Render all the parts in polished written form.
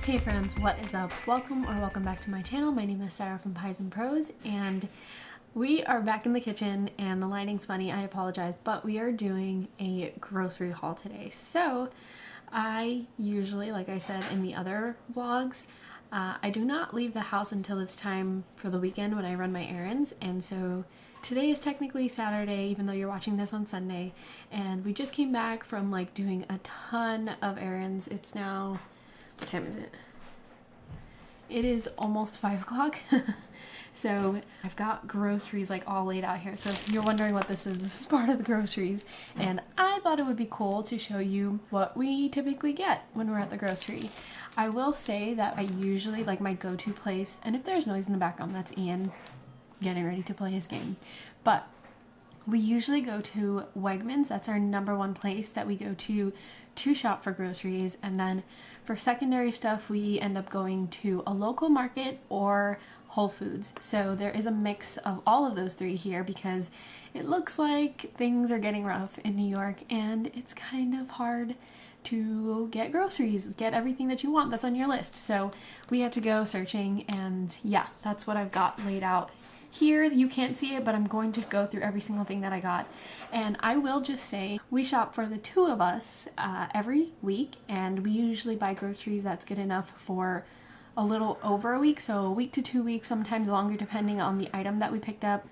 Hey friends, what is up? Welcome back to my channel. My name is Sarah from Pies and Pros, and we are back in the kitchen, and the lighting's funny, I apologize, but we are doing a grocery haul today. So I usually, like I said in the other vlogs, I do not leave the house until it's time for the weekend when I run my errands, and so today is technically Saturday, even though you're watching this on Sunday, and we just came back from like doing a ton of errands. It's now, what time is it? It is almost 5 o'clock. So I've got groceries like all laid out here. So if you're wondering what this is part of the groceries. And I thought it would be cool to show you what we typically get when we're at the grocery. I will say that I usually, like, my go-to place, and if there's noise in the background, that's Ian getting ready to play his game. But we usually go to Wegmans. That's our #1 place that we go to shop for groceries. And then for secondary stuff, we end up going to a local market or Whole Foods. So there is a mix of all of those three here because it looks like things are getting rough in New York and it's kind of hard to get groceries, get everything that you want that's on your list. So we had to go searching, and yeah, that's what I've got laid out here. You can't see it, but I'm going to go through every single thing that I got. And I will just say, we shop for the two of us every week, and we usually buy groceries that's good enough for a little over a week, so a week to 2 weeks, sometimes longer depending on the item that we picked up.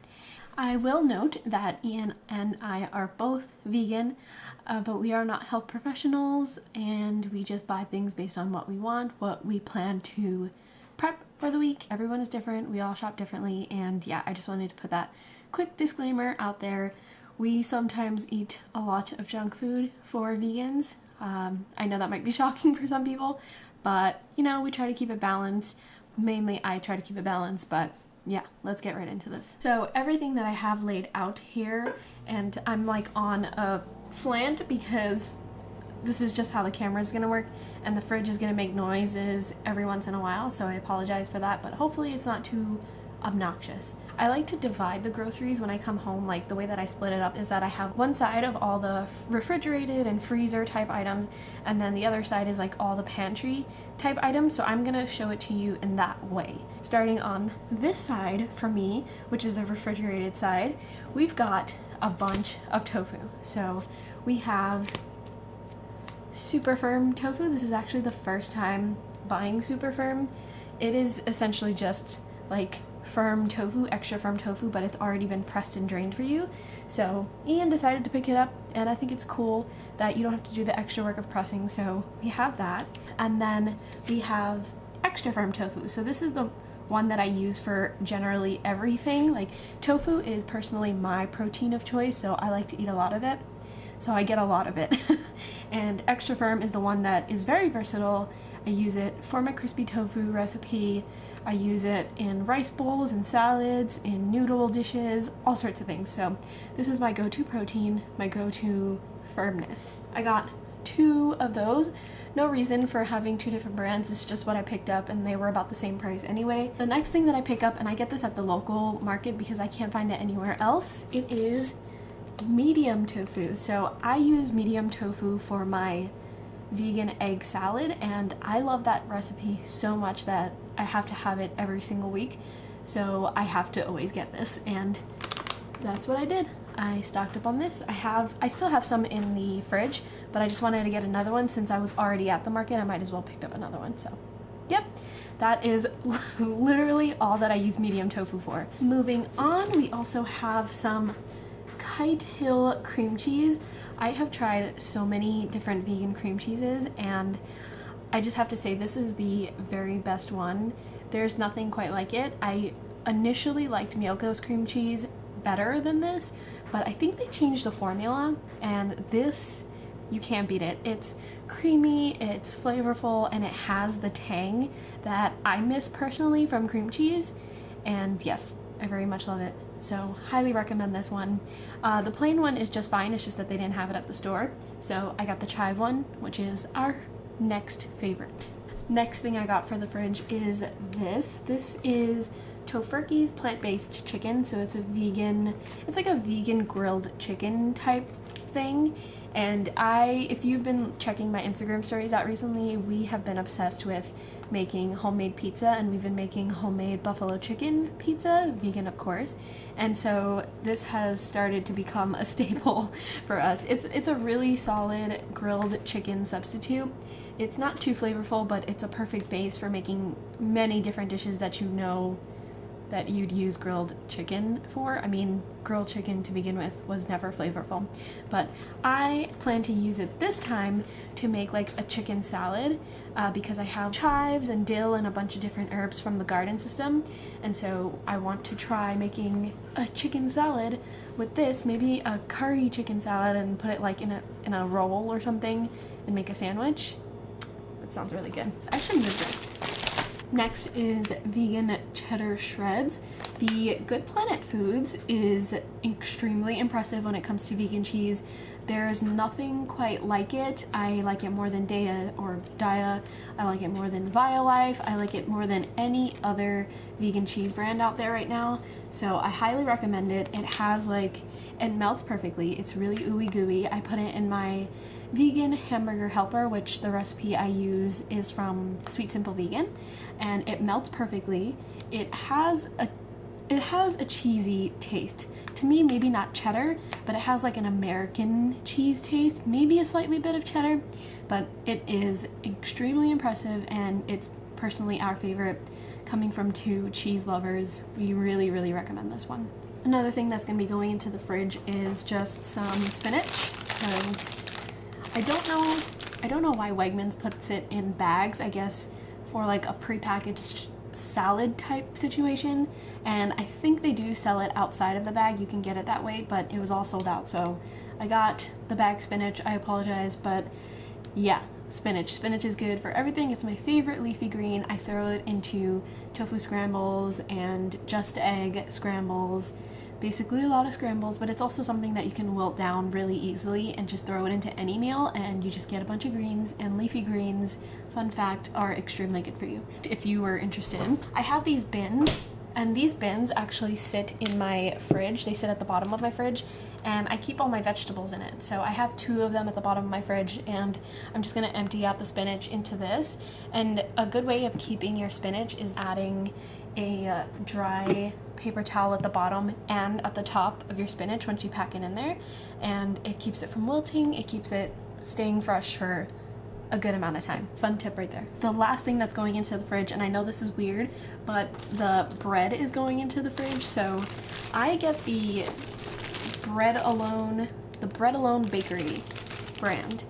I will note that Ian and I are both vegan, but we are not health professionals, and we just buy things based on what we want, what we plan to prep for the week. Everyone is different, we all shop differently, and yeah, I just wanted to put that quick disclaimer out there. We sometimes eat a lot of junk food for vegans. I know that might be shocking for some people, but you know, we try to keep it balanced. Mainly I try to keep it balanced, but yeah, let's get right into this. So everything that I have laid out here, and I'm like on a slant because this is just how the camera is going to work, and the fridge is going to make noises every once in a while, so I apologize for that, but hopefully it's not too obnoxious. I like to divide the groceries when I come home. Like, the way that I split it up is that I have one side of all the refrigerated and freezer type items, and then the other side is like all the pantry type items, so I'm gonna show it to you in that way. Starting on this side for me, which is the refrigerated side, we've got a bunch of tofu. So we have super firm tofu. This is actually the first time buying super firm. It is essentially just like firm tofu, extra firm tofu, but it's already been pressed and drained for you. So Ian decided to pick it up, and I think it's cool that you don't have to do the extra work of pressing, so we have that. And then we have extra firm tofu. So this is the one that I use for generally everything. Like, tofu is personally my protein of choice, so I like to eat a lot of it. So I get a lot of it. And extra firm is the one that is very versatile. I use it for my crispy tofu recipe. I use it in rice bowls and salads, in noodle dishes, all sorts of things. So this is my go-to protein, my go-to firmness. I got 2 of those. No reason for having 2 different brands, it's just what I picked up, and they were about the same price anyway. The next thing that I pick up, and I get this at the local market because I can't find it anywhere else, it is medium tofu. So I use medium tofu for my vegan egg salad, and I love that recipe so much that I have to have it every single week. So I have to always get this, and that's what I did. I stocked up on this. I still have some in the fridge, but I just wanted to get another one since I was already at the market. I might as well picked up another one. So yep, that is literally all that I use medium tofu for. Moving on, we also have some Kite Hill cream cheese. I have tried so many different vegan cream cheeses, and I just have to say this is the very best one. There's nothing quite like it. I initially liked Miyoko's cream cheese better than this, but I think they changed the formula, and this, you can't beat it. It's creamy, it's flavorful, and it has the tang that I miss personally from cream cheese, and yes, I very much love it. So highly recommend this one. The plain one is just fine, it's just that they didn't have it at the store. So I got the chive one, which is our next favorite. Next thing I got for the fridge is this. This is Tofurky's plant-based chicken. So it's a vegan, it's like a vegan grilled chicken type thing. And if you've been checking my Instagram stories out recently, we have been obsessed with making homemade pizza, and we've been making homemade buffalo chicken pizza, vegan of course. And so this has started to become a staple for us. It's a really solid grilled chicken substitute. It's not too flavorful, but it's a perfect base for making many different dishes that you know that you'd use grilled chicken for. I mean, grilled chicken to begin with was never flavorful, but I plan to use it this time to make like a chicken salad because I have chives and dill and a bunch of different herbs from the garden system, and so I want to try making a chicken salad with this, maybe a curry chicken salad, and put it like in a roll or something and make a sandwich. That sounds really good. I should move this. Next is vegan cheddar shreds. The Good Planet Foods is extremely impressive when it comes to vegan cheese. There's nothing quite like it. I like it more than Daya or Daya. I like it more than Violife. I like it more than any other vegan cheese brand out there right now. So I highly recommend it. It melts perfectly. It's really ooey gooey. I put it in my vegan hamburger helper, which the recipe I use is from Sweet Simple Vegan, and it melts perfectly. It has a cheesy taste. To me, maybe not cheddar, but it has like an American cheese taste, maybe a slightly bit of cheddar, but it is extremely impressive, and it's personally our favorite. Coming from two cheese lovers, we really, really recommend this one. Another thing that's going to be going into the fridge is just some spinach. So I don't know why Wegmans puts it in bags, I guess for like a prepackaged salad type situation, and I think they do sell it outside of the bag. You can get it that way, but it was all sold out, so I got the bag spinach. I apologize, but yeah, spinach is good for everything. It's my favorite leafy green. I throw it into tofu scrambles and just egg scrambles, basically a lot of scrambles, but it's also something that you can wilt down really easily and just throw it into any meal, and you just get a bunch of greens. And leafy greens, fun fact, are extremely good for you if you were interested. I have these bins, and these bins actually sit in my fridge. They sit at the bottom of my fridge, and I keep all my vegetables in it. So I have 2 of them at the bottom of my fridge, and I'm just gonna empty out the spinach into this. And a good way of keeping your spinach is adding a dry paper towel at the bottom and at the top of your spinach once you pack it in there, and it keeps it from wilting. It keeps it staying fresh for a good amount of time. Fun tip right there. The last thing that's going into the fridge, and I know this is weird, but the bread is going into the fridge. So I get the Bread Alone Bakery brand,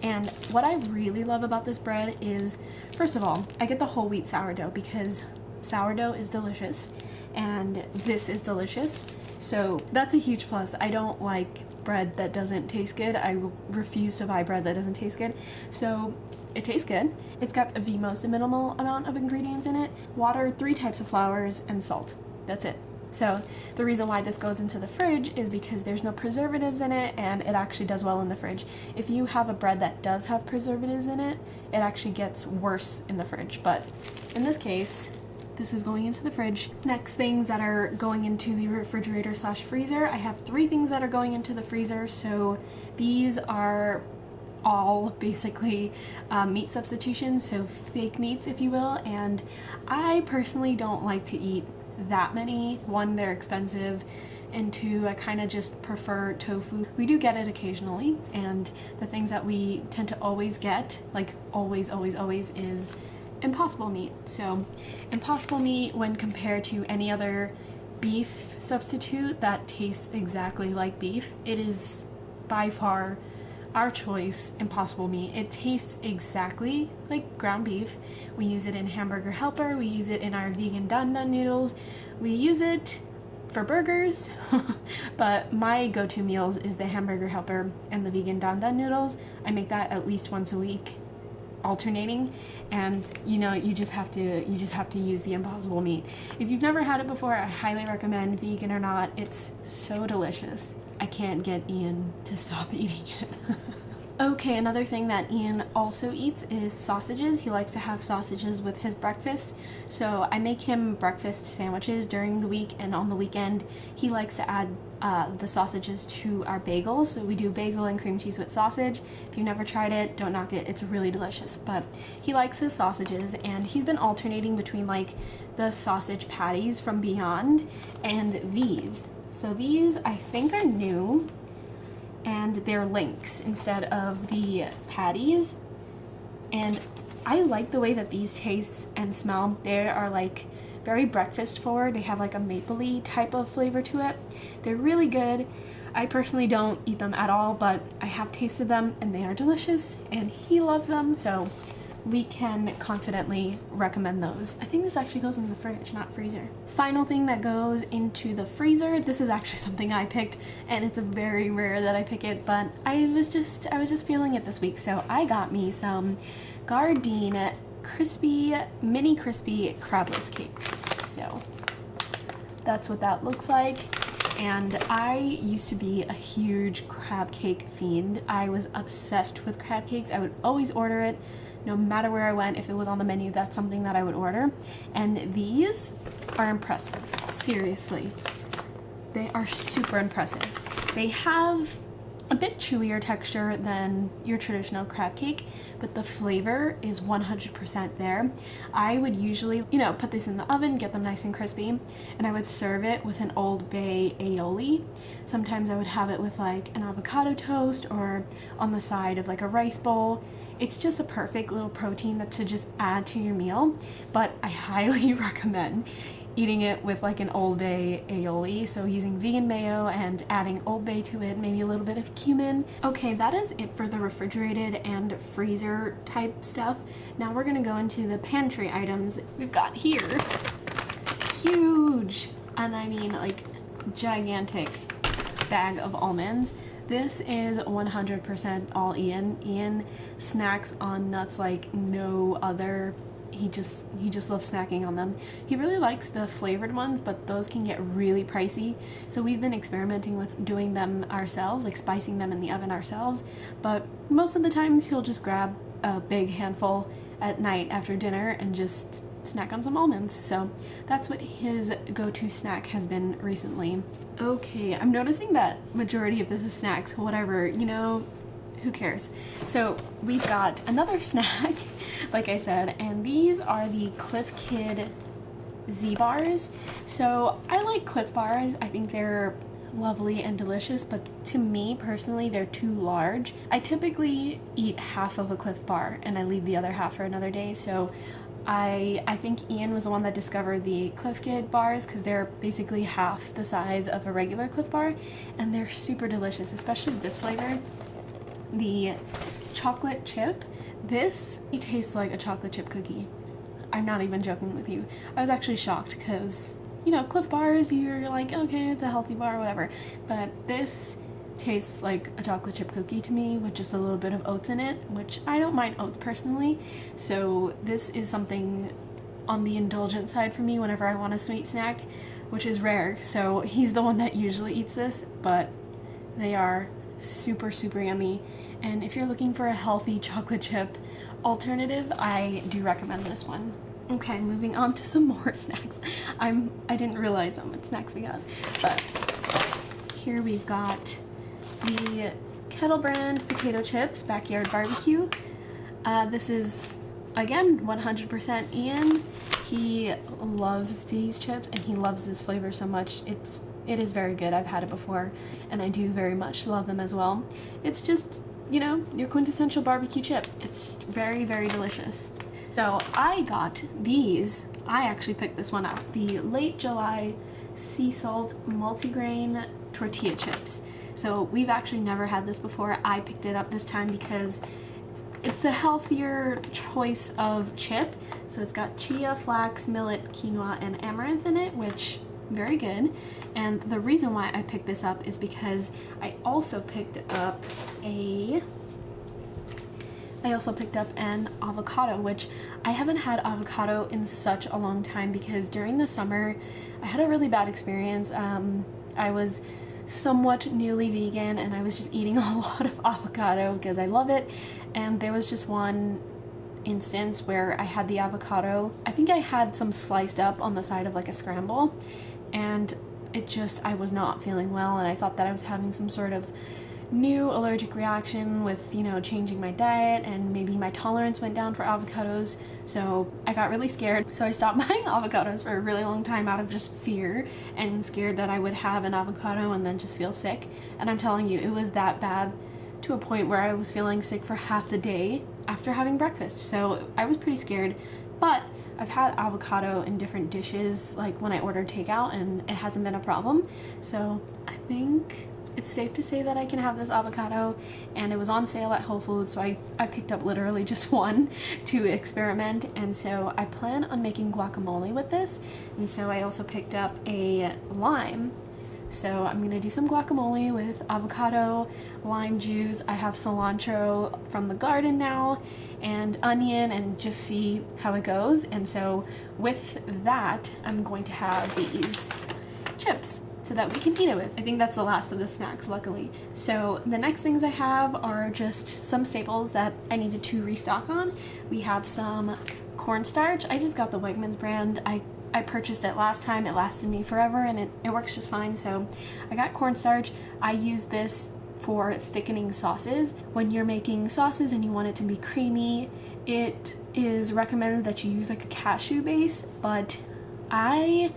and what I really love about this bread is, first of all, I get the whole wheat sourdough because sourdough is delicious, and this is delicious, so that's a huge plus. I don't like bread that doesn't taste good. I refuse to buy bread that doesn't taste good, so it tastes good. It's got the most minimal amount of ingredients in it: water, 3 types of flours, and salt. That's it. So the reason why this goes into the fridge is because there's no preservatives in it, and it actually does well in the fridge. If you have a bread that does have preservatives in it, it actually gets worse in the fridge, but in this case, this is going into the fridge. Next things that are going into the refrigerator slash freezer. I have 3 things that are going into the freezer. So these are all basically meat substitutions, so fake meats if you will, and I personally don't like to eat that many. 1, they're expensive, and 2, I kind of just prefer tofu. We do get it occasionally, and the things that we tend to always get, like always, is Impossible meat. So Impossible meat, when compared to any other beef substitute that tastes exactly like beef, it is by far our choice. Impossible meat. It tastes exactly like ground beef. We use it in hamburger helper. We use it in our vegan dan dan noodles. We use it for burgers, but my go-to meals is the hamburger helper and the vegan dan dan noodles. I make that at least once a week, alternating, and you just have to use the Impossible meat. If you've never had it before, I highly recommend, vegan or not. It's so delicious. I can't get Ian to stop eating it. Okay, another thing that Ian also eats is sausages. He likes to have sausages with his breakfast. So I make him breakfast sandwiches during the week, and on the weekend he likes to add the sausages to our bagels. So we do bagel and cream cheese with sausage. If you've never tried it, don't knock it. It's really delicious. But he likes his sausages, and he's been alternating between like the sausage patties from Beyond and these. So these I think are new, and they're links instead of the patties, and I like the way that these taste and smell. They are like very breakfast forward. They have like a mapley type of flavor to it. They're really good. I personally don't eat them at all, but I have tasted them and they are delicious, and he loves them, so we can confidently recommend those. I think this actually goes in the fridge, not freezer. Final thing that goes into the freezer, this is actually something I picked, and it's very rare that I pick it, but I was just feeling it this week, so I got me some Gardein mini crispy crabless cakes. So that's what that looks like. And I used to be a huge crab cake fiend. I was obsessed with crab cakes. I would always order it. No matter where I went, if it was on the menu, that's something that I would order. And these are impressive. Seriously. They are super impressive. They have a bit chewier texture than your traditional crab cake, but the flavor is 100% there. I would usually, put these in the oven, get them nice and crispy, and I would serve it with an Old Bay aioli. Sometimes I would have it with like an avocado toast or on the side of like a rice bowl. It's just a perfect little protein to just add to your meal, but I highly recommend eating it with like an Old Bay aioli, so using vegan mayo and adding Old Bay to it, maybe a little bit of cumin. Okay, that is it for the refrigerated and freezer type stuff. Now we're gonna go into the pantry items. We've got here huge, and I mean like gigantic bag of almonds. This is 100% all Ian. Ian snacks on nuts like no other. He just loves snacking on them. He really likes the flavored ones, but those can get really pricey. So we've been experimenting with doing them ourselves, like spicing them in the oven ourselves. But most of the times he'll just grab a big handful at night after dinner and just snack on some almonds. So that's what his go-to snack has been recently. Okay, I'm noticing that majority of this is snacks, whatever, who cares? So we've got another snack, like I said, and these are the Cliff Kid Z bars. So I like Cliff bars. I think they're lovely and delicious, but to me personally they're too large. I typically eat half of a Cliff bar and I leave the other half for another day. So I think Ian was the one that discovered the Cliff Kid bars because they're basically half the size of a regular Cliff bar, and they're super delicious, especially this flavor. The chocolate chip, it tastes like a chocolate chip cookie. I'm not even joking with you. I was actually shocked because, Cliff bars, you're like, okay, it's a healthy bar, whatever. But this tastes like a chocolate chip cookie to me with just a little bit of oats in it, which I don't mind oats personally. So this is something on the indulgent side for me whenever I want a sweet snack, which is rare. So he's the one that usually eats this, but they are super, super yummy. And if you're looking for a healthy chocolate chip alternative, I do recommend this one. Okay, moving on to some more snacks. I didn't realize how much snacks we got, but here we've got the Kettle Brand potato chips, backyard barbecue. This is, again, 100% Ian. He loves these chips and he loves this flavor so much. It is very good. I've had it before and I do very much love them as well. It's just, your quintessential barbecue chip. It's very, very delicious. So I got these. I actually picked this one out. The Late July Sea Salt Multigrain Tortilla Chips. So we've actually never had this before. I picked it up this time because it's a healthier choice of chip. So it's got chia, flax, millet, quinoa, and amaranth in it, which very good. And the reason why I picked this up is because I also picked up an avocado, which I haven't had avocado in such a long time because during the summer I had a really bad experience. I was somewhat newly vegan, and I was just eating a lot of avocado because I love it. And there was just one instance where I had the avocado, I think I had some sliced up on the side of like a scramble, and I was not feeling well, and I thought that I was having some sort of new allergic reaction with, you know, changing my diet, and maybe my tolerance went down for avocados. So I got really scared. So I stopped buying avocados for a really long time out of just fear and scared that I would have an avocado and then just feel sick. And I'm telling you, it was that bad to a point where I was feeling sick for half the day after having breakfast. So I was pretty scared, but I've had avocado in different dishes, like when I ordered takeout, and it hasn't been a problem. So I think it's safe to say that I can have this avocado, and it was on sale at Whole Foods, so I picked up literally just one to experiment. And so I plan on making guacamole with this, and so I also picked up a lime. So I'm gonna do some guacamole with avocado, lime juice. I have cilantro from the garden now, and onion, and just see how it goes. And so with that, I'm going to have these chips so that we can eat it with. I think that's the last of the snacks, luckily. So the next things I have are just some staples that I needed to restock on. We have some cornstarch. I just got the Wegmans brand. I purchased it last time. It lasted me forever, and it works just fine. So I got cornstarch. I use this for thickening sauces. When you're making sauces and you want it to be creamy, it is recommended that you use like a cashew base, but I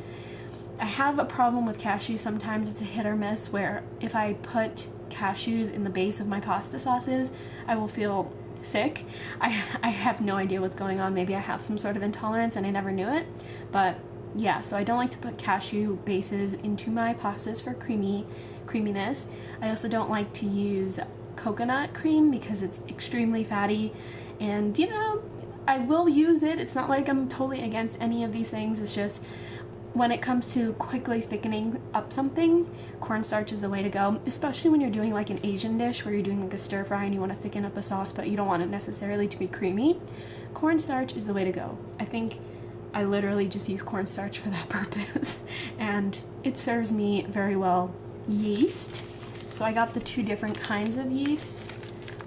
have a problem with cashews. Sometimes it's a hit or miss, where if I put cashews in the base of my pasta sauces, I will feel sick. I have no idea what's going on. Maybe I have some sort of intolerance and I never knew it. But yeah, so I don't like to put cashew bases into my pastas for creaminess. I also don't like to use coconut cream because it's extremely fatty, and you know, I will use it. It's not like I'm totally against any of these things. It's just when it comes to quickly thickening up something, cornstarch is the way to go, especially when you're doing like an Asian dish where you're doing like a stir fry and you want to thicken up a sauce, but you don't want it necessarily to be creamy. Cornstarch is the way to go. I think I literally just use cornstarch for that purpose, and it serves me very well. Yeast. So I got the two different kinds of yeasts.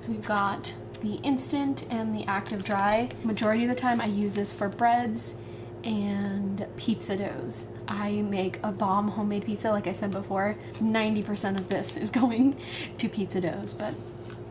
We've got the instant and the active dry. Majority of the time I use this for breads and pizza doughs. I make a bomb homemade pizza. Like I said before, 90% of this is going to pizza doughs, but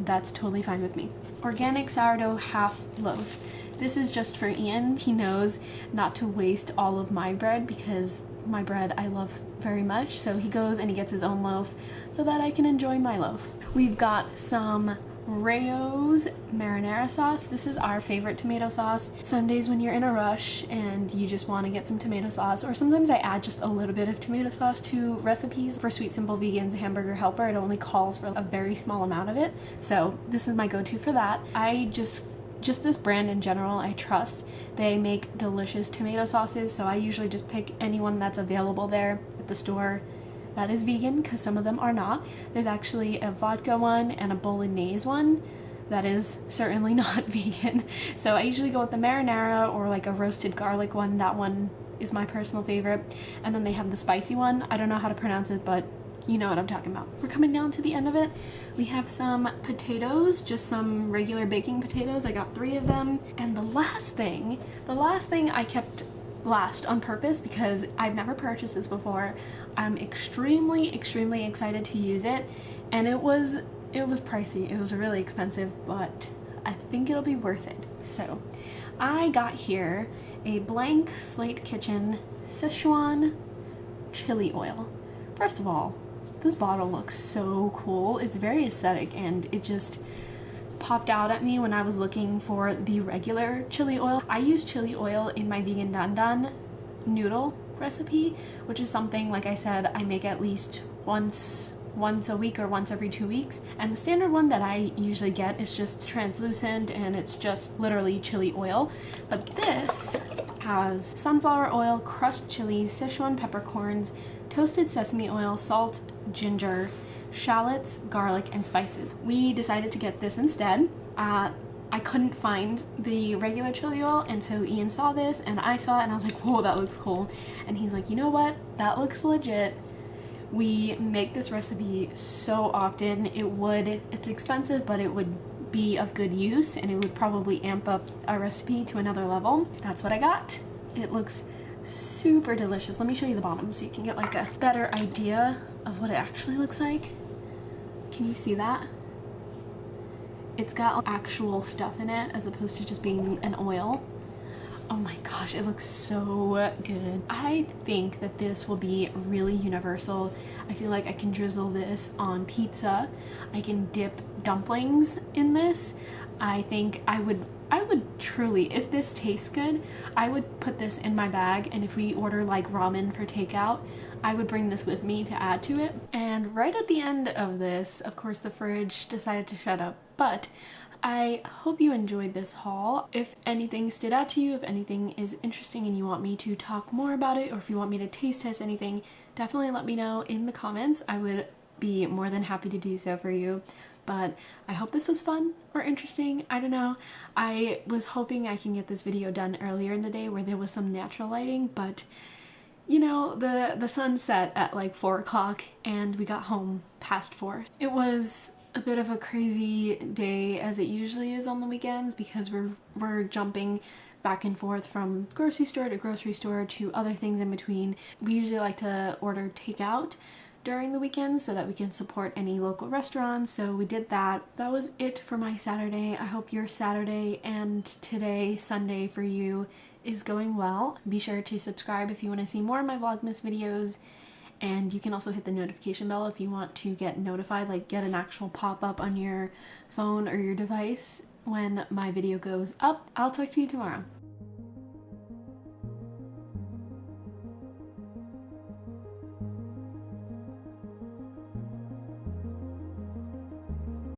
that's totally fine with me. Organic sourdough half loaf. This is just for Ian. He knows not to waste all of my bread because my bread I love very much, so he goes and he gets his own loaf so that I can enjoy my loaf. We've got some Rayo's marinara sauce. This is our favorite tomato sauce. Some days when you're in a rush and you just want to get some tomato sauce, or sometimes I add just a little bit of tomato sauce to recipes. For Sweet Simple Vegan's Hamburger Helper, it only calls for a very small amount of it, so this is my go-to for that. I just this brand in general, I trust. They make delicious tomato sauces, so I usually just pick anyone that's available there at the store that is vegan, because some of them are not. There's actually a vodka one and a bolognese one that is certainly not vegan. So I usually go with the marinara or like a roasted garlic one. That one is my personal favorite. And then they have the spicy one. I don't know how to pronounce it, but you know what I'm talking about. We're coming down to the end of it. We have some potatoes, just some regular baking potatoes. I got 3 of them. And the last thing I kept last on purpose because I've never purchased this before. I'm extremely excited to use it, and it was pricey. It was really expensive, but I think it'll be worth it. So I got here a Blank Slate Kitchen Szechuan chili oil. First of all, this bottle looks so cool. It's very aesthetic, and it just popped out at me when I was looking for the regular chili oil. I use chili oil in my vegan dandan noodle recipe, which is something, like I said, I make at least once a week or once every 2 weeks. And the standard one that I usually get is just translucent, and it's just literally chili oil. But this has sunflower oil, crushed chilies, Szechuan peppercorns, toasted sesame oil, salt, ginger, shallots, garlic, and spices. We decided to get this instead. I couldn't find the regular chili oil, and so Ian saw this and I saw it, and I was like, whoa, that looks cool. And he's like, you know what, that looks legit. We make this recipe so often. It's expensive, but it would be of good use, and it would probably amp up our recipe to another level. That's what I got. It looks super delicious. Let me show you the bottom so you can get like a better idea of what it actually looks like. Can you see that? It's got actual stuff in it as opposed to just being an oil. Oh my gosh, it looks so good. I think that this will be really universal. I feel like I can drizzle this on pizza. I can dip dumplings in this. I think I would truly, if this tastes good, I would put this in my bag, and if we order like ramen for takeout, I would bring this with me to add to it. And right at the end of this, of course, the fridge decided to shut up, but I hope you enjoyed this haul. If anything stood out to you, if anything is interesting and you want me to talk more about it, or if you want me to taste test anything, definitely let me know in the comments. I would be more than happy to do so for you. But I hope this was fun or interesting. I don't know. I was hoping I can get this video done earlier in the day where there was some natural lighting, but you know, the sun set at like 4 o'clock and we got home past 4. It was a bit of a crazy day, as it usually is on the weekends, because we're jumping back and forth from grocery store to other things in between. We usually like to order takeout during the weekends so that we can support any local restaurants, so we did that. That was it for my Saturday. I hope your Saturday and today, Sunday for you, is going well. Be sure to subscribe if you want to see more of my Vlogmas videos, and you can also hit the notification bell if you want to get notified, like get an actual pop-up on your phone or your device when my video goes up. I'll talk to you tomorrow.